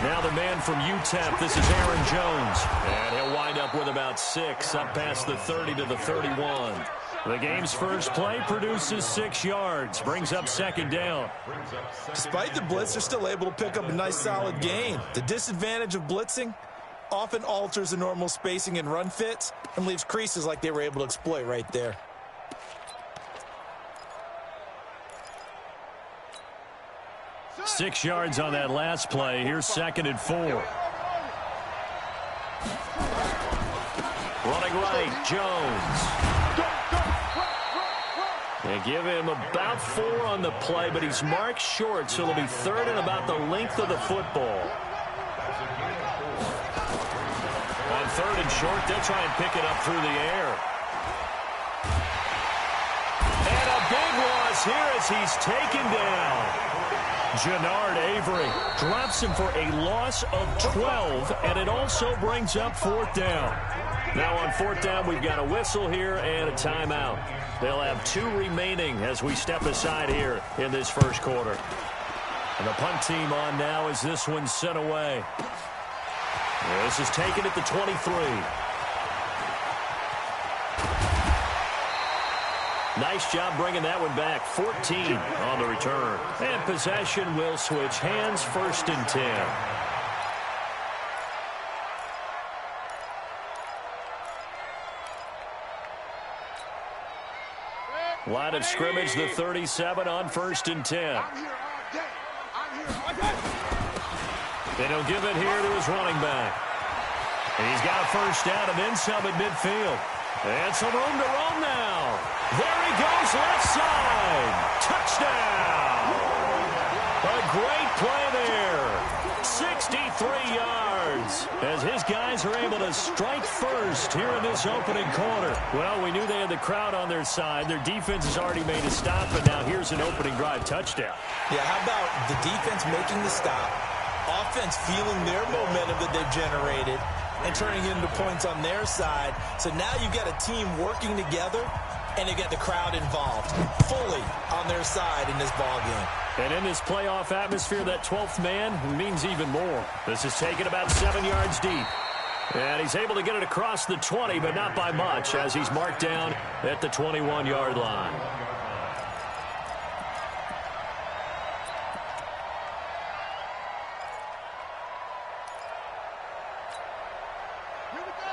Now the man from UTEP, this is Aaron Jones. And he'll wind up with about 6, up past the 30 to the 31. The game's first play produces 6 yards, brings up second down. Despite the blitz, they're still able to pick up a nice solid gain. The disadvantage of blitzing often alters the normal spacing and run fits and leaves creases like they were able to exploit right there. Six yards on that last play. Here's 2nd and 4. Running right, Jones. They give him about 4 on the play, but he's marked short, so it'll be 3rd and about the length of the football. On 3rd and short, they'll try and pick it up through the air. And a big loss here as he's taken down. Jannard Avery drops him for a loss of 12, and it also brings up 4th down. Now on 4th down, we've got a whistle here and a timeout. They'll have 2 remaining as we step aside here in this first quarter. And the punt team on now as this one's sent away. This is taken at the 23. Nice job bringing that one back. 14 on the return. And possession will switch hands, 1st and 10. Line of scrimmage, the 37 on 1st and 10. And he'll give it here to his running back. And he's got a 1st down and then some at midfield. And some room to run now. There he goes, left side. Touchdown. A great play there. 63 yards as his guys are able to strike first here in this opening quarter. Well, we knew they had the crowd on their side. Their defense has already made a stop, and now here's an opening drive touchdown. Yeah, how about the defense making the stop, offense feeling their momentum that they've generated, and turning into points on their side. So now you've got a team working together, and you got the crowd involved fully on their side in this ball game. And in this playoff atmosphere, that 12th man means even more. This is taken about 7 yards deep. And he's able to get it across the 20, but not by much, as he's marked down at the 21-yard line.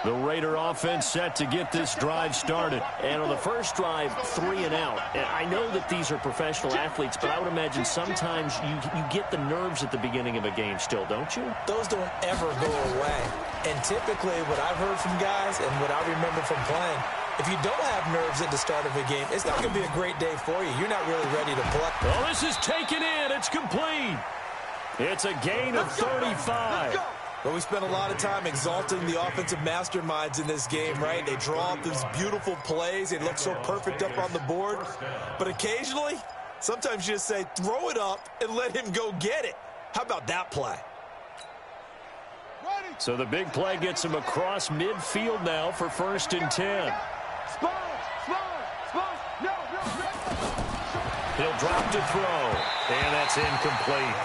The Raider offense set to get this drive started. And on the first drive, 3 and out. And I know that these are professional athletes, but I would imagine sometimes you get the nerves at the beginning of a game still, don't you? Those don't ever go away. And typically what I've heard from guys and what I remember from playing, if you don't have nerves at the start of a game, it's not going to be a great day for you. You're not really ready to play. Well, this is taken in. It's complete. It's a gain of 35. But we spent a lot of time exalting the offensive masterminds in this game, right? They draw up these beautiful plays. They look so perfect up on the board. But occasionally, sometimes you just say, throw it up and let him go get it. How about that play? So the big play gets him across midfield now for 1st and 10. He'll drop to throw, and that's incomplete.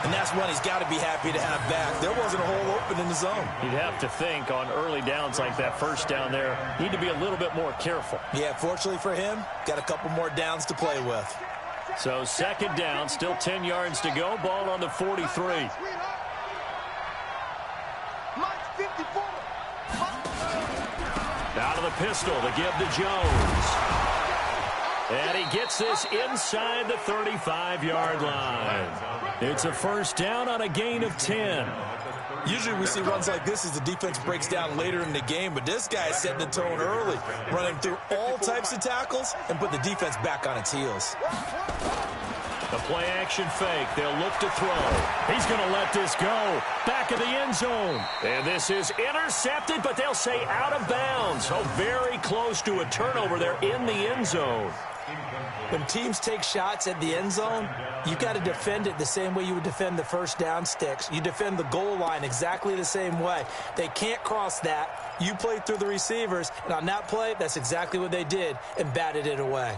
And that's one he's got to be happy to have back. There wasn't a hole open in the zone. You'd have to think on early downs like that 1st down there, need to be a little bit more careful. Yeah, fortunately for him, got a couple more downs to play with. So 2nd down, still 10 yards to go. Ball on the 43. Out of the pistol to give to Jones. And he gets this inside the 35-yard line. It's a 1st down on a gain of 10. Usually we see runs like this as the defense breaks down later in the game, but this guy is setting the tone early, running through all types of tackles and put the defense back on its heels. The play-action fake. They'll look to throw. He's going to let this go. Back of the end zone. And this is intercepted, but they'll say out of bounds. So very close to a turnover there in the end zone. When teams take shots at the end zone, you've got to defend it the same way you would defend the first down sticks. You defend the goal line exactly the same way. They can't cross that. You play through the receivers, and on that play, that's exactly what they did and batted it away.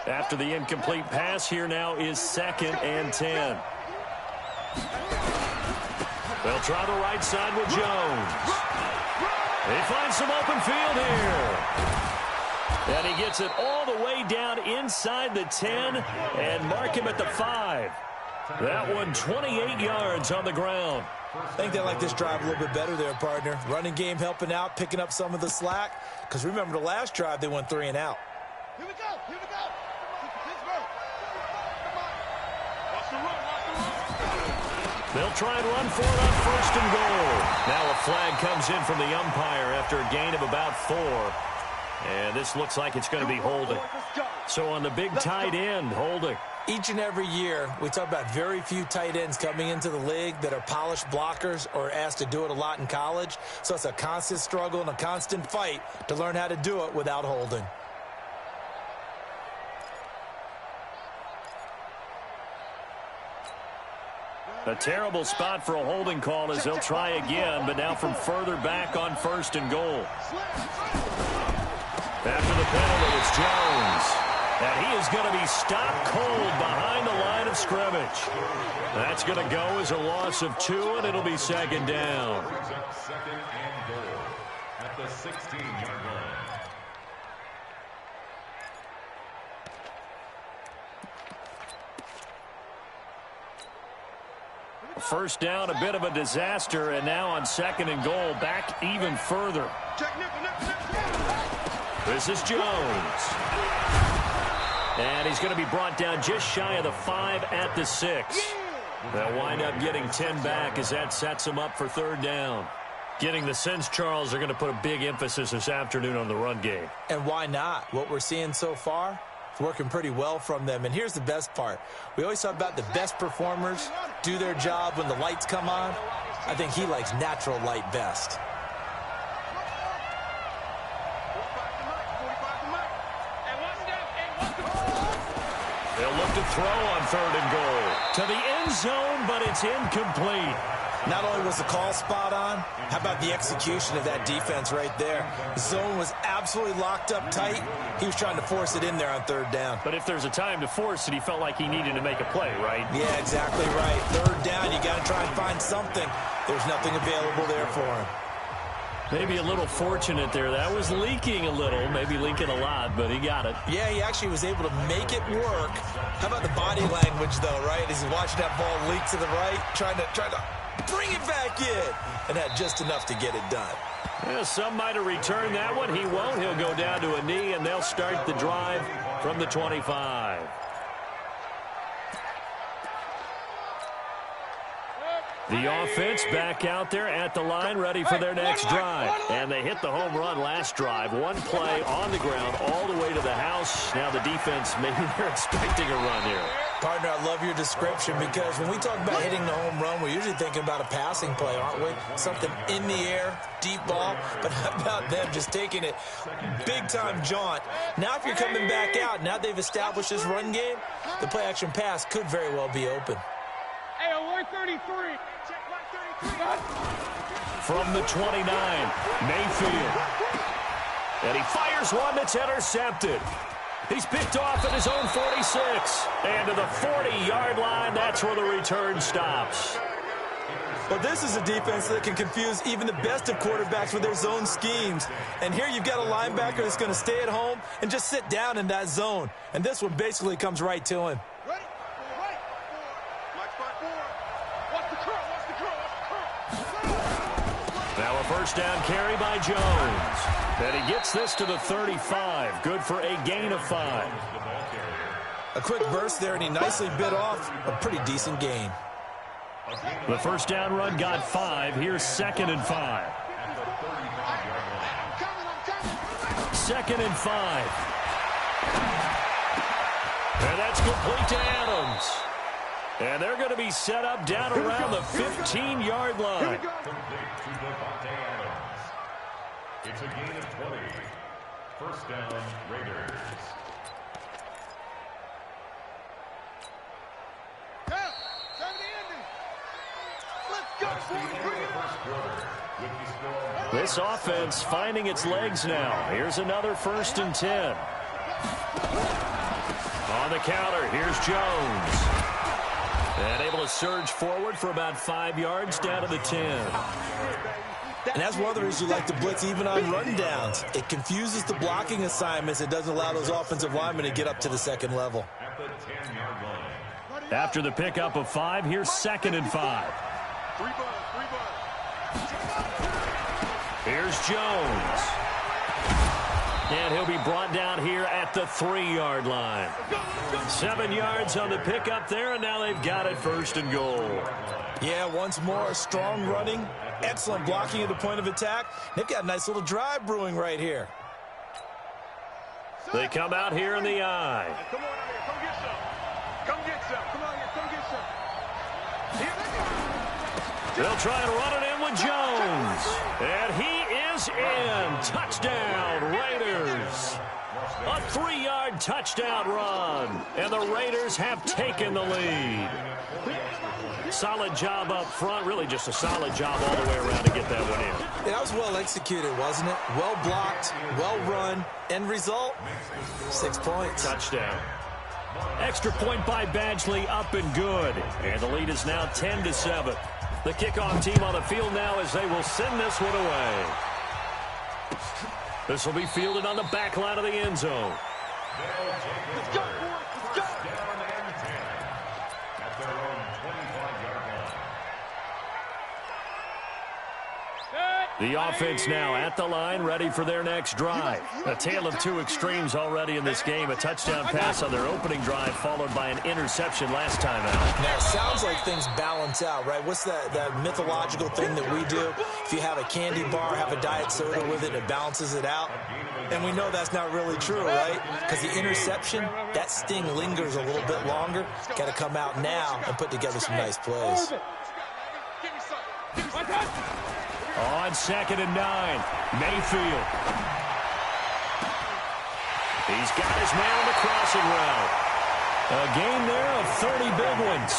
After the incomplete pass, here now is 2nd and 10. They'll try the right side with Jones. He finds some open field here. And he gets it all the way down inside the 10 and mark him at the 5. That one 28 yards on the ground. I think they like this drive a little bit better there, partner. Running game helping out, picking up some of the slack. Because remember, the last drive, they went 3 and out. Here we go. Here we go. Pittsburgh. Watch the run. They'll try and run for it on 1st and goal. Now a flag comes in from the umpire after a gain of about 4. And this looks like it's going to be holding. So on the big tight end, holding. Each and every year, we talk about very few tight ends coming into the league that are polished blockers or asked to do it a lot in college. So it's a constant struggle and a constant fight to learn how to do it without holding. A terrible spot for a holding call as they'll try again, but now from further back on 1st and goal. After the penalty, it's Jones. And he is going to be stopped cold behind the line of scrimmage. That's going to go as a loss of 2, and it'll be 2nd down. 2nd and goal at the 16-yard line. First down, a bit of a disaster, and now on 2nd and goal, back even further. This is Jones. And he's going to be brought down just shy of the 5 at the 6. They'll wind up getting 10 back as that sets him up for 3rd down. Getting the sense, Charles, they're going to put a big emphasis this afternoon on the run game. And why not? What we're seeing so far, it's working pretty well from them. And here's the best part. We always talk about the best performers do their job when the lights come on. I think he likes natural light best. They'll look to throw on 3rd and goal. To the end zone, but it's incomplete. Not only was the call spot on, how about the execution of that defense right there? The zone was absolutely locked up tight. He was trying to force it in there on 3rd down. But if there's a time to force it, he felt like he needed to make a play, right? Yeah, exactly right. 3rd down, you got to try and find something. There's nothing available there for him. Maybe a little fortunate there. That was leaking a little, maybe leaking a lot, but he got it. Yeah, he actually was able to make it work. How about the body language, though, right? As he's watching that ball leak to the right, trying to bring it back in, and had just enough to get it done. Yeah, some might have returned that one. He won't. He'll go down to a knee, and they'll start the drive from the 25. The offense back out there at the line, ready for their next drive. And they hit the home run last drive. One play on the ground all the way to the house. Now the defense, maybe they're expecting a run here. Partner, I love your description because when we talk about hitting the home run, we're usually thinking about a passing play, aren't we? Something in the air, deep ball. But how about them just taking it big-time jaunt? Now if you're coming back out, now they've established this run game, the play-action pass could very well be open. Hey, 133. From the 29, Mayfield. And he fires one that's intercepted. He's picked off at his own 46. And to the 40-yard line, that's where the return stops. Well, this is a defense that can confuse even the best of quarterbacks with their zone schemes. And here you've got a linebacker that's going to stay at home and just sit down in that zone. And this one basically comes right to him. Now a first down carry by Jones. And he gets this to the 35. Good for a gain of 5. A quick burst there, and he nicely bit off a pretty decent gain. The first down run got 5. Here's 2nd and 5. 2nd and 5. And that's complete to Adams. And they're going to be set up down around the 15-yard line. It's a gain of 20. First down, Raiders. This offense finding its legs now. Here's another 1st and 10. On the counter, here's Jones. And able to surge forward for about 5 yards down to the 10. And that's one of the reasons you like to blitz even on rundowns. It confuses the blocking assignments. It doesn't allow those offensive linemen to get up to the second level. After the pickup of 5, here's 2nd and 5. Here's Jones. And he'll be brought down here at the 3-yard line. 7 yards on the pickup there, and now they've got it 1st and goal. Yeah, once more, strong running, excellent blocking at the point of attack. They've got a nice little drive brewing right here. They come out here in the eye. Come on out here. Come get some. Come get some. Come on here. Come get some. They'll try and run it in with Jones. And he is in. Touchdown, Raiders. A 3-yard touchdown run. And the Raiders have taken the lead. Solid job up front. Really just a solid job all the way around to get that one in. Yeah, that was well executed, wasn't it? Well blocked, well run. End result, 6 points. Touchdown. Extra point by Badgley, up and good. And the lead is now 10-7. The kickoff team on the field now as they will send this one away. This will be fielded on the back line of the end zone. Let's go. Let's go. The offense now at the line, ready for their next drive. A tale of two extremes already in this game. A touchdown pass on their opening drive, followed by an interception last time out. Now, it sounds like things balance out, right? What's that mythological thing that we do? If you have a candy bar, have a diet soda with it, it balances it out. And we know that's not really true, right? Because the interception, that sting lingers a little bit longer. Got to come out now and put together some nice plays. On 2nd and 9, Mayfield. He's got his man on the crossing route. A gain there of 30 big ones.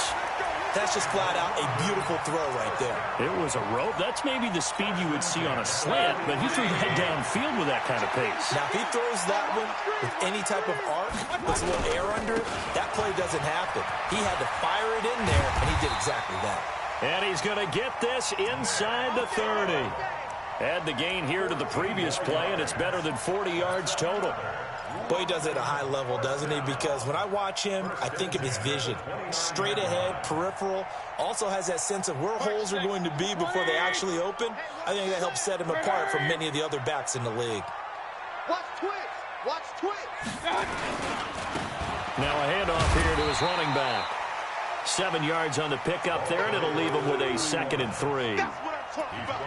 That's just flat out a beautiful throw right there. It was a rope. That's maybe the speed you would see on a slant, but he threw that downfield with that kind of pace. Now, if he throws that one with any type of arc, puts a little air under it, that play doesn't happen. He had to fire it in there, and he did exactly that. And he's going to get this inside the 30. Add the gain here to the previous play, and it's better than 40 yards total. Boy, he does it at a high level, doesn't he? Because when I watch him, I think of his vision. Straight ahead, peripheral. Also has that sense of where holes are going to be before they actually open. I think that helps set him apart from many of the other backs in the league. Watch Twitch. Watch Twitch. Now a handoff here to his running back. 7 yards on the pickup there, and it'll leave him with a 2nd and 3.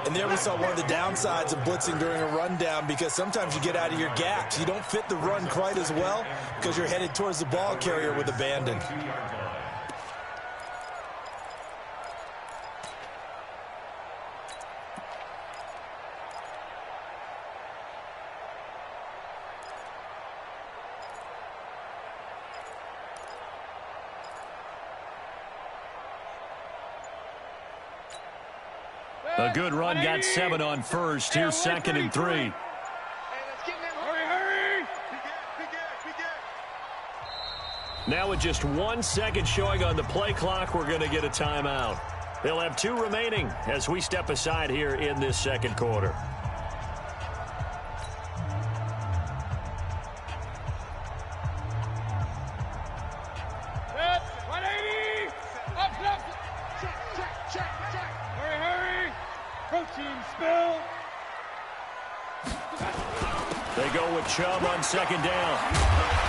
And there we saw one of the downsides of blitzing during a rundown, because sometimes you get out of your gaps. You don't fit the run quite as well because you're headed towards the ball carrier with abandon. A good run, got 7 on first. Here's 2nd and 3. Now with just 1 second showing on the play clock, we're going to get a timeout. They'll have 2 remaining as we step aside here in this second quarter. They go with Chubb on 2nd down.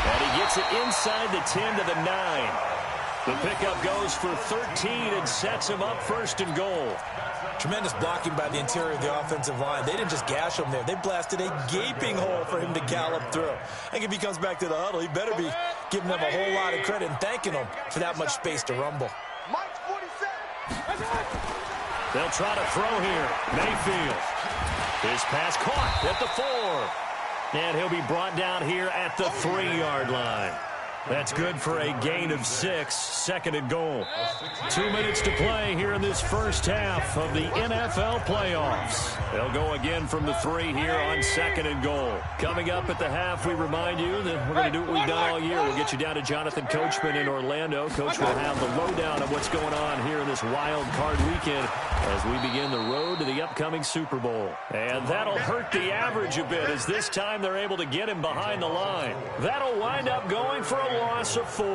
And he gets it inside the 10 to the 9. The pickup goes for 13 and sets him up 1st and goal. Tremendous blocking by the interior of the offensive line. They didn't just gash him there. They blasted a gaping hole for him to gallop through. I think if he comes back to the huddle, he better be giving them a whole lot of credit and thanking them for that much space to rumble. Mike's 47. They'll try to throw here. Mayfield. His pass caught at the 4. And he'll be brought down here at the 3-yard line. That's good for a gain of 6, 2nd and goal. 2 minutes to play here in this first half of the NFL playoffs. They'll go again from the 3 here on 2nd and goal. Coming up at the half, we remind you that we're going to do what we've done all year. We'll get you down to Jonathan Coachman in Orlando. Coach will have the lowdown of what's going on here in this wild card weekend as we begin the road to the upcoming Super Bowl. And that'll hurt the average a bit as this time they're able to get him behind the line. That'll wind up going for a loss of 4.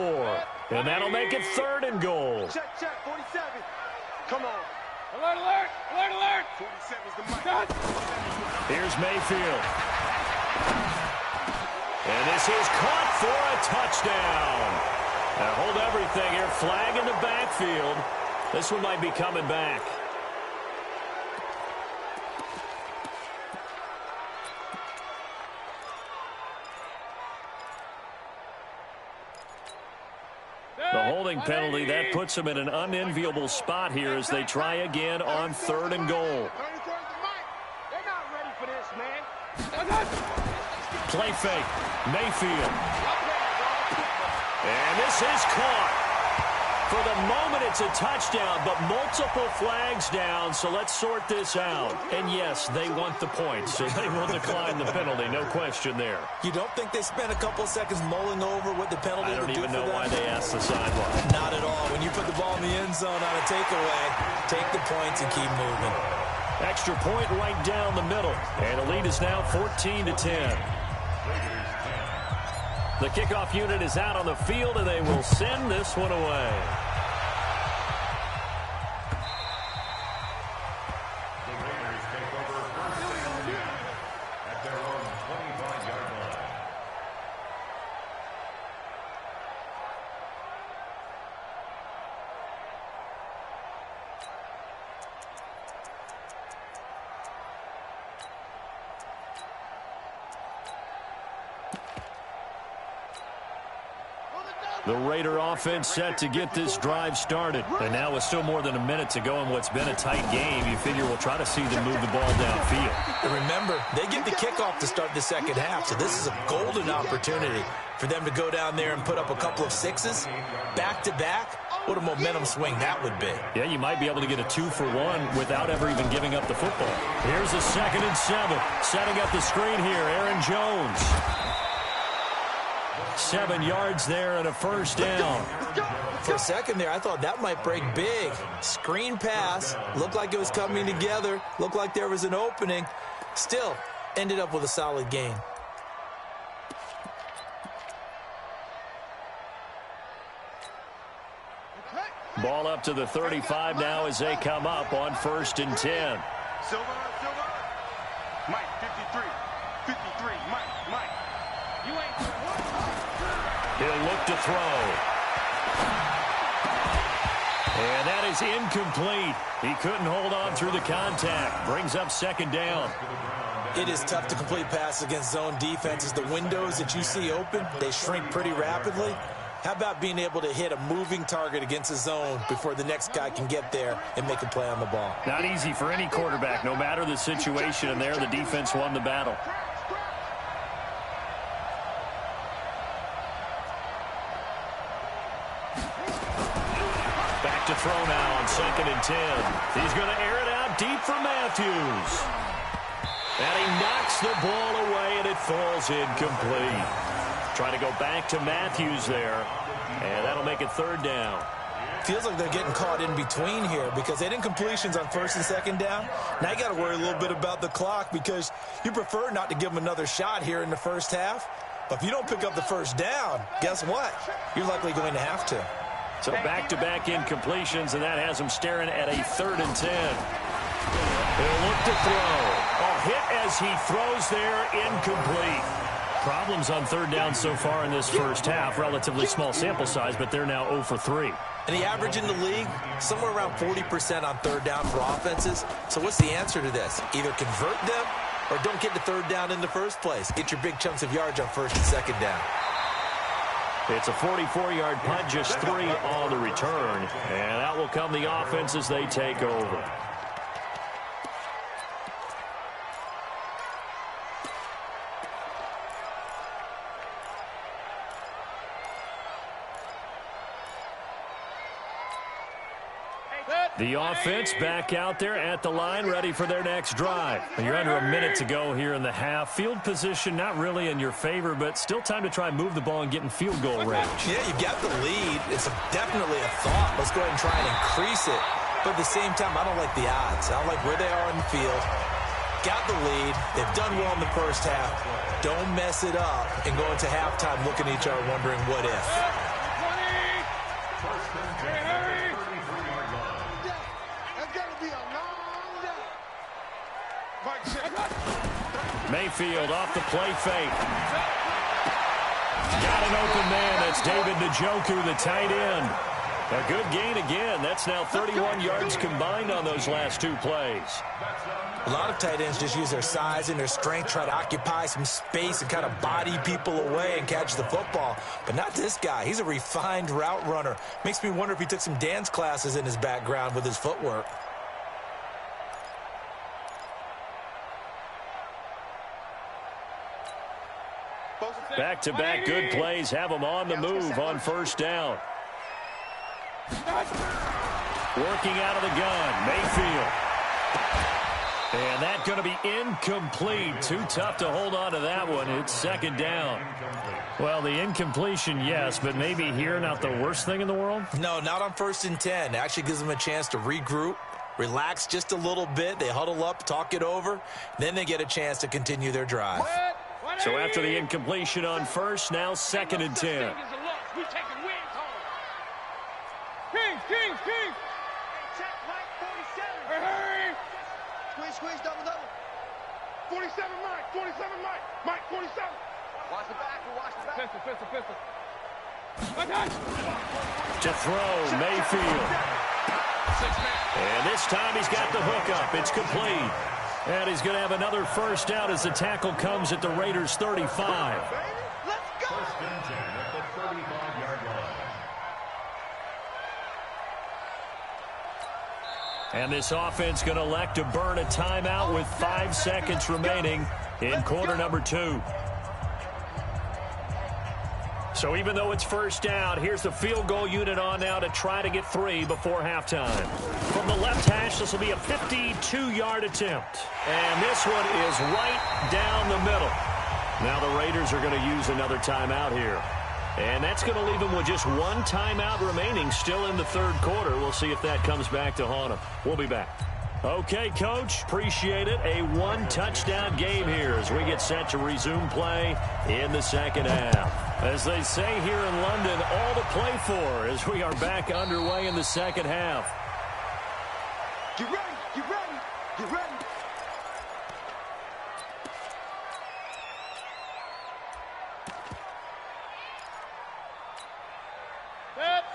And that'll make it 3rd and goal. Check, 47. Come on. Alert, alert, alert, alert. 47's the mic. Here's Mayfield. And this is caught for a touchdown. Now hold everything here. Flag in the backfield. This one might be coming back. The holding penalty, that puts them in an unenviable spot here as they try again on 3rd and goal. They're not ready for this, man. Play fake. Mayfield. And this is caught. For the moment, it's a touchdown, but multiple flags down, so let's sort this out. And yes, they want the points, so they will decline the penalty, no question there. You don't think they spent a couple seconds mulling over what the penalty would do for them? I don't even know why they asked the sideline. Not at all. When you put the ball in the end zone on a takeaway, take the points and keep moving. Extra point right down the middle, and the lead is now 14-10. The kickoff unit is out on the field, and they will send this one away. The Raiders take over 1st and 10 at their own 25-yard line. The Raider offense set to get this drive started. And now with still more than a minute to go in what's been a tight game, you figure we'll try to see them move the ball downfield. And remember, they get the kickoff to start the second half, so this is a golden opportunity for them to go down there and put up a couple of 6s back-to-back. What a momentum swing that would be. Yeah, you might be able to get a 2-for-1 without ever even giving up the football. Here's a 2nd and 7. Setting up the screen here, Aaron Jones. 7 yards there and a 1st down. For a second there, I thought that might break big. Screen pass. Looked like it was coming together. Looked like there was an opening. Still, ended up with a solid gain. Ball up to the 35 now as they come up on 1st and 10. Silver. Mike, 53. 53. Mike. You ain't... He'll look to throw. And that is incomplete. He couldn't hold on through the contact. Brings up 2nd down. It is tough to complete passes against zone defenses. The windows that you see open, they shrink pretty rapidly. How about being able to hit a moving target against a zone before the next guy can get there and make a play on the ball? Not easy for any quarterback, no matter the situation. And there, the defense won the battle. To throw now on 2nd and 10. He's going to air it out deep for Matthews. And he knocks the ball away, and it falls incomplete. Try to go back to Matthews there, and that'll make it 3rd down. Feels like they're getting caught in between here because they didn't completions on 1st and 2nd down. Now you got to worry a little bit about the clock because you prefer not to give them another shot here in the first half. But if you don't pick up the 1st down, guess what? You're likely going to have to. So back-to-back incompletions, and that has him staring at a 3rd and 10. He'll look to throw. A hit as he throws there, incomplete. Problems on 3rd down so far in this first half. Relatively small sample size, but they're now 0 for 3. And the average in the league, somewhere around 40% on 3rd down for offenses. So what's the answer to this? Either convert them or don't get the 3rd down in the first place. Get your big chunks of yards on 1st and 2nd down. It's a 44-yard punt, just 3 on the return. And out will come the offense as they take over. The offense back out there at the line, ready for their next drive. You're under a minute to go here in the half. Field position not really in your favor, but still time to try and move the ball and get in field goal range. Yeah, you got the lead. It's definitely a thought. Let's go ahead and try and increase it. But at the same time, I don't like the odds. I don't like where they are on the field. Got the lead. They've done well in the first half. Don't mess it up and go into halftime looking at each other wondering what if. Mayfield off the play fake. Got an open man. That's David Njoku, the tight end. A good gain again. That's now 31 yards combined on those last two plays. A lot of tight ends just use their size and their strength, try to occupy some space and kind of body people away and catch the football. But not this guy. He's a refined route runner. Makes me wonder if he took some dance classes in his background with his footwork. Back-to-back good plays have them on the move on first down. Working out of the gun, Mayfield. And that's going to be incomplete. Too tough to hold on to that one. It's second down. Well, the incompletion, yes, but maybe here not the worst thing in the world? No, not on 1st and 10. It actually gives them a chance to regroup, relax just a little bit. They huddle up, talk it over. Then they get a chance to continue their drive. So after the incompletion on first, now 2nd and 10. Kings. Check, Mike, 47. Hurry. Squeeze, double. 47, Mike. 47, Mike. Mike, 47. Watch the back. Pistol. To throw, Mayfield. And this time he's got the hook up. It's complete. And he's going to have another first down as the tackle comes at the Raiders' 35. Let's go. 1st and 10 at the 35-yard line. And this offense going to elect to burn a timeout with 5 seconds remaining in quarter number 2. So even though it's first down, here's the field goal unit on now to try to get 3 before halftime. From the left hash, this will be a 52-yard attempt. And this one is right down the middle. Now the Raiders are going to use another timeout here. And that's going to leave them with just 1 timeout remaining still in the 3rd quarter. We'll see if that comes back to haunt them. We'll be back. Okay, Coach, appreciate it. A 1-touchdown game here as we get set to resume play in the 2nd half. As they say here in London, all to play for as we are back underway in the 2nd half. Get ready.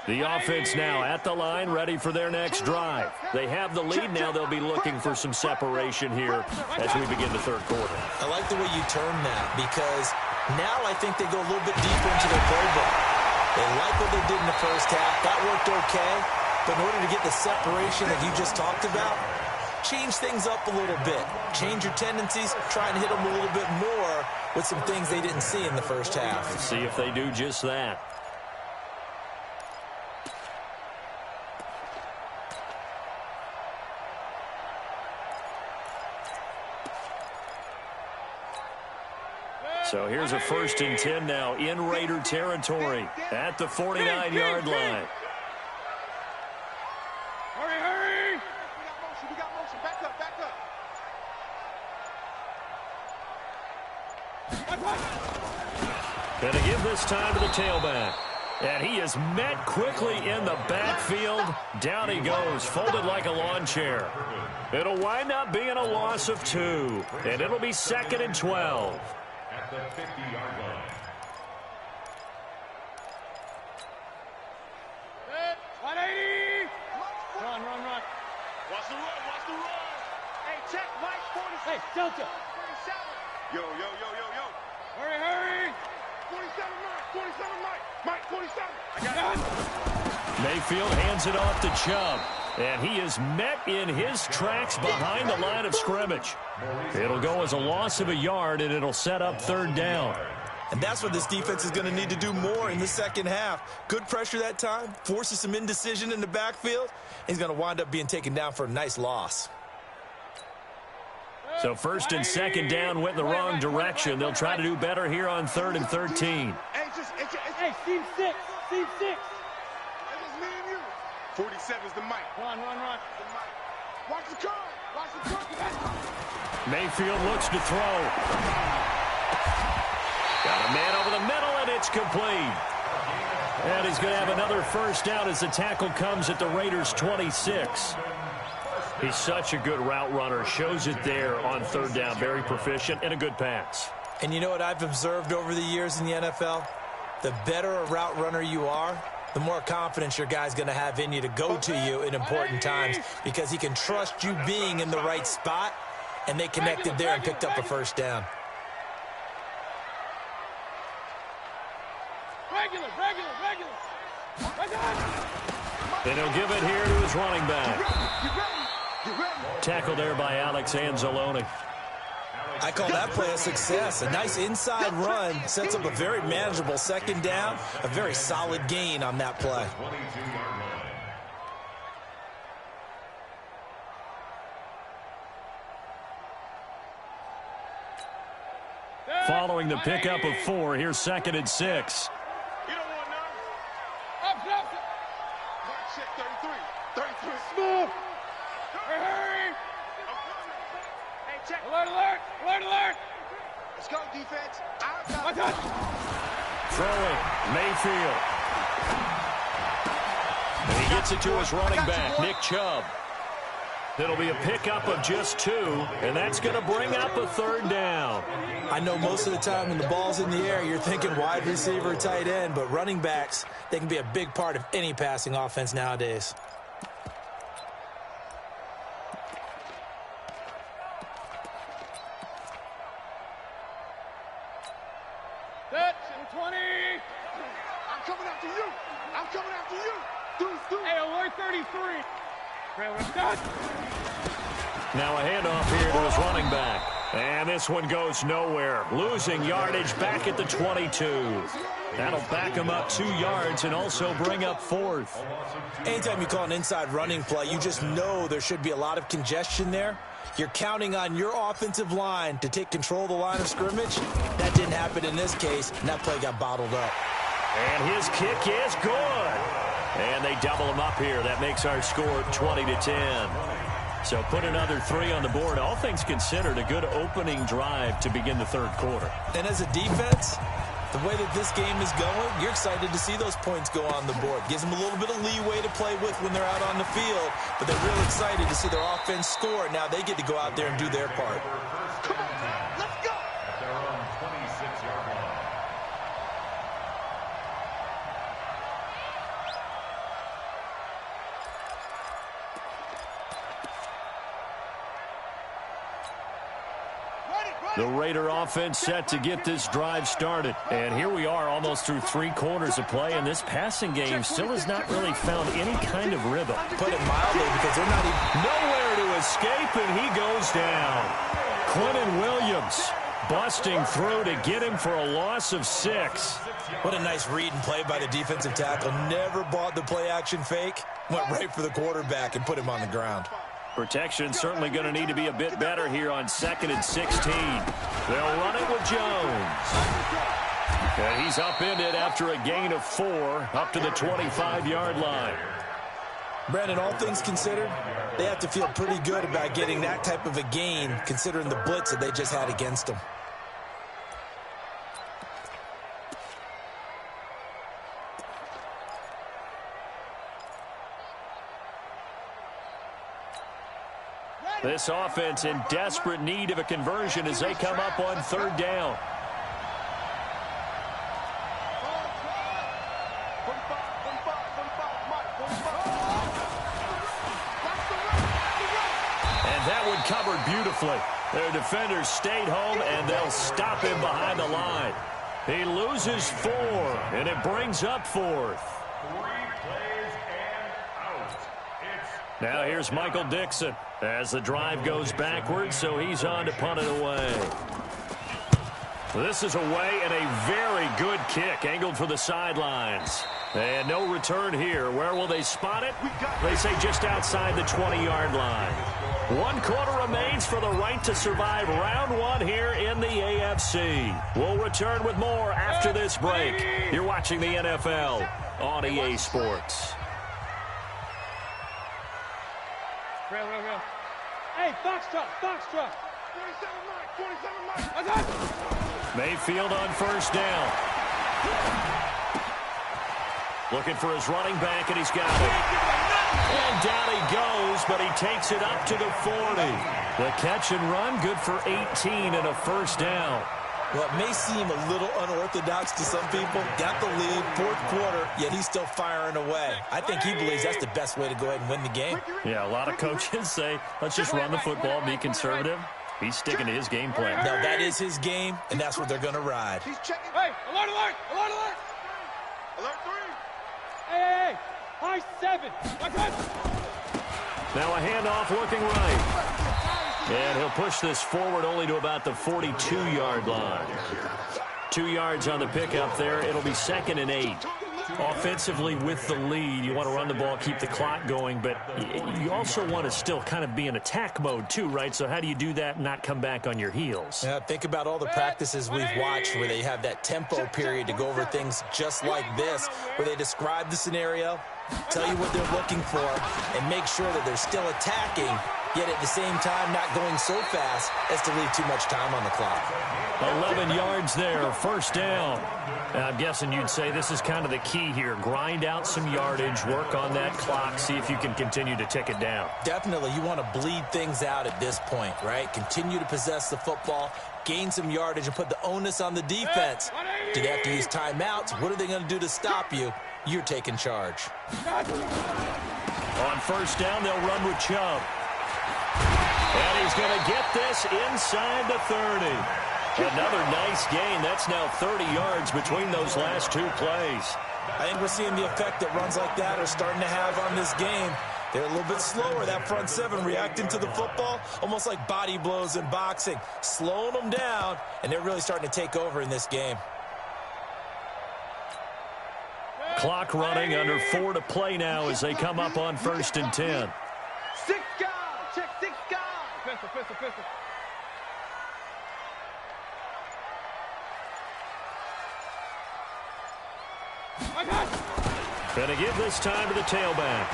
The offense now at the line, ready for their next drive. They have the lead now. They'll be looking for some separation here as we begin the 3rd quarter. I like the way you term that because now I think they go a little bit deeper into their playbook. They like what they did in the first half. That worked okay. But in order to get the separation that you just talked about, change things up a little bit. Change your tendencies. Try and hit them a little bit more with some things they didn't see in the first half. Let's see if they do just that. So here's a 1st and 10 now in Raider territory at the 49-yard line. Hurry. We got motion. Back up. Going to give this time to the tailback. And he is met quickly in the backfield. Down he goes, folded like a lawn chair. It'll wind up being a loss of 2. And it'll be 2nd and 12. At the 50-yard line. Run. Watch the run. Hey, check, Mike, 46. Hey, Delta. 47. Yo. Hurry. 47, Mike. Mike, 47. I got it. Mayfield hands it off to Chubb. And he is met in his tracks behind the line of scrimmage. It'll go as a loss of a yard, and it'll set up 3rd down. And that's what this defense is going to need to do more in the second half. Good pressure that time, forces some indecision in the backfield. He's going to wind up being taken down for a nice loss. So first and second down went the wrong direction. They'll try to do better here on 3rd and 13. Hey, Steve 6. Steve 6. 47's the mic. Run. Watch the car. Mayfield looks to throw. Got a man over the middle, and it's complete. And he's going to have another first down as the tackle comes at the Raiders' 26. He's such a good route runner. Shows it there on 3rd down. Very proficient and a good pass. And you know what I've observed over the years in the NFL? The better a route runner you are, the more confidence your guy's going to have in you to go to you in important times because he can trust you being in the right spot, and they connected there and picked up a first down. Regular. And he'll give it here to his running back. Get ready. Tackle there by Alex Anzalone. I call that play a success. A nice inside run sets up a very manageable second down, a very solid gain on that play. Following the pickup of 4, here's 2nd and 6. You don't want none. Up. Mark check 33. Smooth. Hurry. Hey, check. Alert. Let's go, defense. Watch out. Throwing, Mayfield. And he gets it to his running back, Nick Chubb. It'll be a pickup of just 2, and that's going to bring up a 3rd down. I know most of the time when the ball's in the air, you're thinking wide receiver, tight end, but running backs, they can be a big part of any passing offense nowadays. Set. 20. I'm coming after you. Hey, alert 33. Now a handoff here to his running back. And this one goes nowhere. Losing yardage back at the 22. That'll back him up 2 yards and also bring up 4th. Anytime you call an inside running play, you just know there should be a lot of congestion there. You're counting on your offensive line to take control of the line of scrimmage. That didn't happen in this case, and that play got bottled up. And his kick is good. And they double him up here. That makes our score 20-10. So put another 3 on the board. All things considered, a good opening drive to begin the 3rd quarter. And as a defense, the way that this game is going, you're excited to see those points go on the board. Gives them a little bit of leeway to play with when they're out on the field, but they're real excited to see their offense score. Now they get to go out there and do their part. Come on, let's go. At their own 26-yard line. The Raider offense set to get this drive started. And here we are almost through 3 quarters of play, and this passing game still has not really found any kind of rhythm. Put it mildly, because they're not even... Nowhere to escape, and he goes down. Quentin Williams busting through to get him for a loss of 6. What a nice read and play by the defensive tackle. Never bought the play-action fake. Went right for the quarterback and put him on the ground. Protection certainly going to need to be a bit better here on 2nd and 16. They'll run it with Jones. And he's upended after a gain of 4 up to the 25-yard line. Brandon, all things considered, they have to feel pretty good about getting that type of a gain considering the blitz that they just had against them. This offense in desperate need of a conversion as they come up on 3rd down. And that one covered beautifully. Their defenders stayed home, and they'll stop him behind the line. He loses 4, and it brings up 4th. 3 plays and out. Now here's Michael Dixon as the drive goes backwards, so he's on to punt it away. This is away and a very good kick angled for the sidelines. And no return here. Where will they spot it? They say just outside the 20-yard line. 1 quarter remains for the right to survive round 1 here in the AFC. We'll return with more after this break. You're watching the NFL on EA Sports. Hey, Foxtrot. 27 Mike. Mayfield on first down. Looking for his running back, and he's got it. And down he goes, but he takes it up to the 40. The catch and run, good for 18 and a first down. Well, it may seem a little unorthodox to some people. Got the lead, 4th quarter, yet he's still firing away. I think he believes that's the best way to go ahead and win the game. Yeah, a lot of coaches say, let's just run the football, be conservative. He's sticking to his game plan. No, that is his game, and that's what they're going to ride. He's checking. Hey, alert, alert, alert, alert. Alert 3. Hey, high 7. Now a handoff looking right. And he'll push this forward only to about the 42-yard line. 2 yards on the pickup there. It'll be 2nd and 8. Offensively with the lead, you want to run the ball, keep the clock going, but you also want to still kind of be in attack mode too, right? So how do you do that and not come back on your heels? Yeah, think about all the practices we've watched where they have that tempo period to go over things just like this, where they describe the scenario, tell you what they're looking for, and make sure that they're still attacking, yet at the same time not going so fast as to leave too much time on the clock. 11 yards there, first down. I'm guessing you'd say this is kind of the key here. Grind out some yardage, work on that clock, see if you can continue to tick it down. Definitely, you want to bleed things out at this point, right? Continue to possess the football, gain some yardage, and put the onus on the defense. Do they have to use timeouts? What are they going to do to stop you? You're taking charge. On first down, they'll run with Chubb. And he's going to get this inside the 30. Another nice gain. That's now 30 yards between those last 2 plays. I think we're seeing the effect that runs like that are starting to have on this game. They're a little bit slower, that front 7, reacting to the football, almost like body blows in boxing, slowing them down, and they're really starting to take over in this game. Clock running, under 4 to play now as they come up on 1st and 10. 6 guys. Check 6 guys. Pistol. Gonna give this time to the tailback.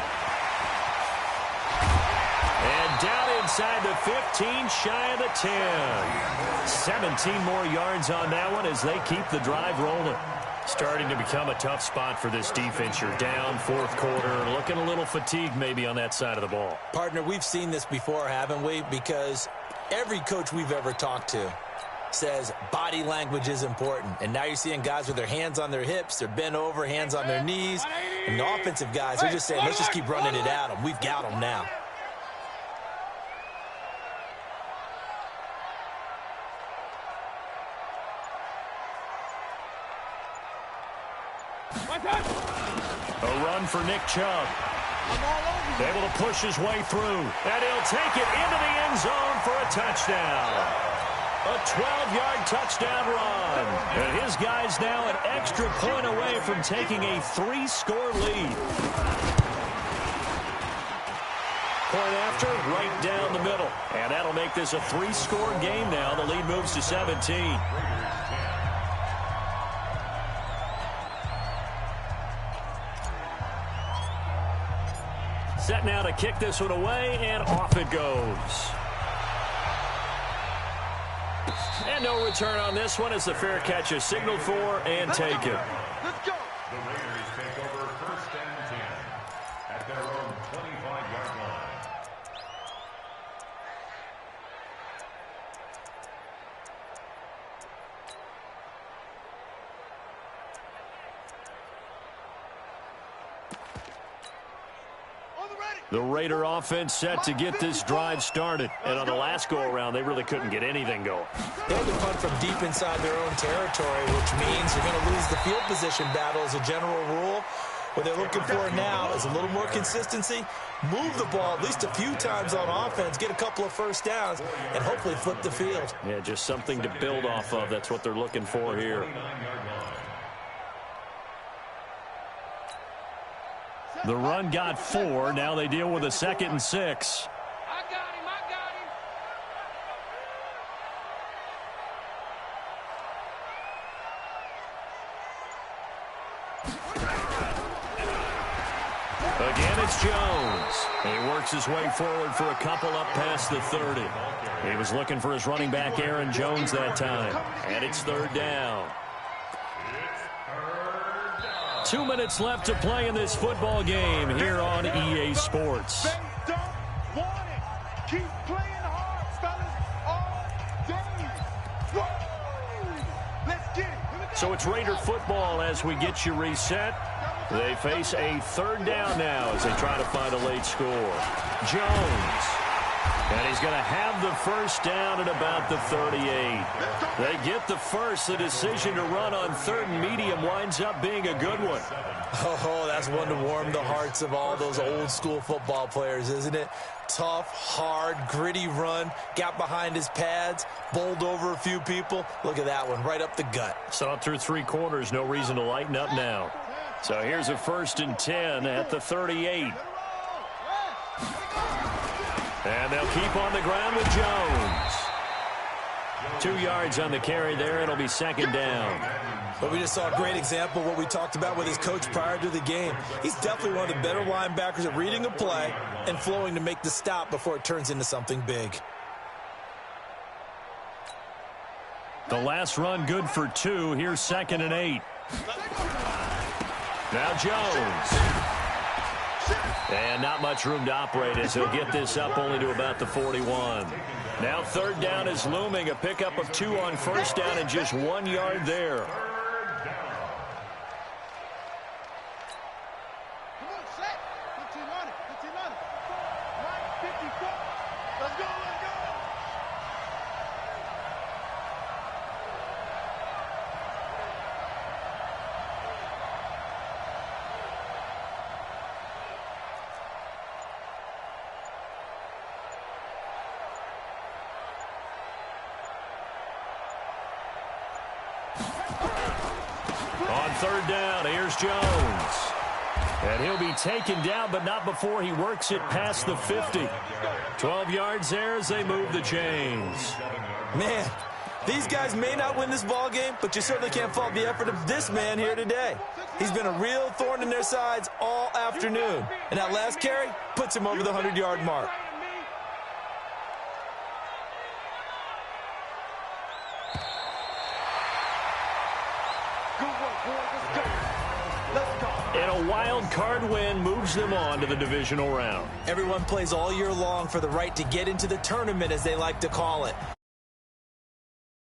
And down inside the 15, shy of the 10. 17 more yards on that one as they keep the drive rolling. Starting to become a tough spot for this defense. You're down, 4th quarter, looking a little fatigued maybe on that side of the ball. Partner, we've seen this before, haven't we? Because every coach we've ever talked to says body language is important. And now you're seeing guys with their hands on their hips, they're bent over, hands on their knees. And the offensive guys are just saying, let's just keep running it at them. We've got them now. A run for Nick Chubb. Able to push his way through. And he'll take it into the end zone for a touchdown. A 12-yard touchdown run. And his guy's now an extra point away from taking a 3-score lead. Point after, right down the middle. And that'll make this a 3-score game now. The lead moves to 17. Set now to kick this one away, and off it goes. And no return on this one as the fair catch is signaled for and taken. Let's go. The Raiders take over 1st and 10 at their own 25-yard line. The Raider offense set to get this drive started. And on the last go-around, they really couldn't get anything going. They had to punt from deep inside their own territory, which means you're going to lose the field position battle as a general rule. What they're looking for now is a little more consistency, move the ball at least a few times on offense, get a couple of first downs, and hopefully flip the field. Yeah, just something to build off of. That's what they're looking for here. The run got 4. Now they deal with a 2nd and 6. I got him. Again, it's Jones. He works his way forward for a couple up past the 30. He was looking for his running back, Aaron Jones, that time. And it's 3rd down. 2 minutes left to play in this football game here on EA Sports. They don't want it. Keep playing hard, fellas, all day. Whoa! Let's get it. So it's Raider football as we get you reset. They face a 3rd down now as they try to find a late score. Jones. And he's going to have the first down at about the 38. They get the first. The decision to run on 3rd and medium winds up being a good one. Oh, that's one to warm the hearts of all those old school football players, isn't it? Tough, hard, gritty run, got behind his pads, bowled over a few people. Look at that one, right up the gut. Saw it through 3 quarters, no reason to lighten up now. So here's a 1st and 10 at the 38. And they'll keep on the ground with Jones. 2 yards on the carry there. It'll be 2nd down. But we just saw a great example of what we talked about with his coach prior to the game. He's definitely one of the better linebackers at reading a play and flowing to make the stop before it turns into something big. The last run good for 2. Here's 2nd and 8. Now Jones. And not much room to operate as he'll get this up only to about the 41. Now 3rd down is looming. A pickup of 2 on 1st down and just 1 yard there. Come on, set. 15 on it. 15 on it. Right, 54. Let's go, let's go. On 3rd down, here's Jones. And he'll be taken down, but not before he works it past the 50. 12 yards there as they move the chains. Man, these guys may not win this ball game, but you certainly can't fault the effort of this man here today. He's been a real thorn in their sides all afternoon. And that last carry puts him over the 100-yard mark. And a wild card win moves them on to the divisional round. Everyone plays all year long for the right to get into the tournament, as they like to call it.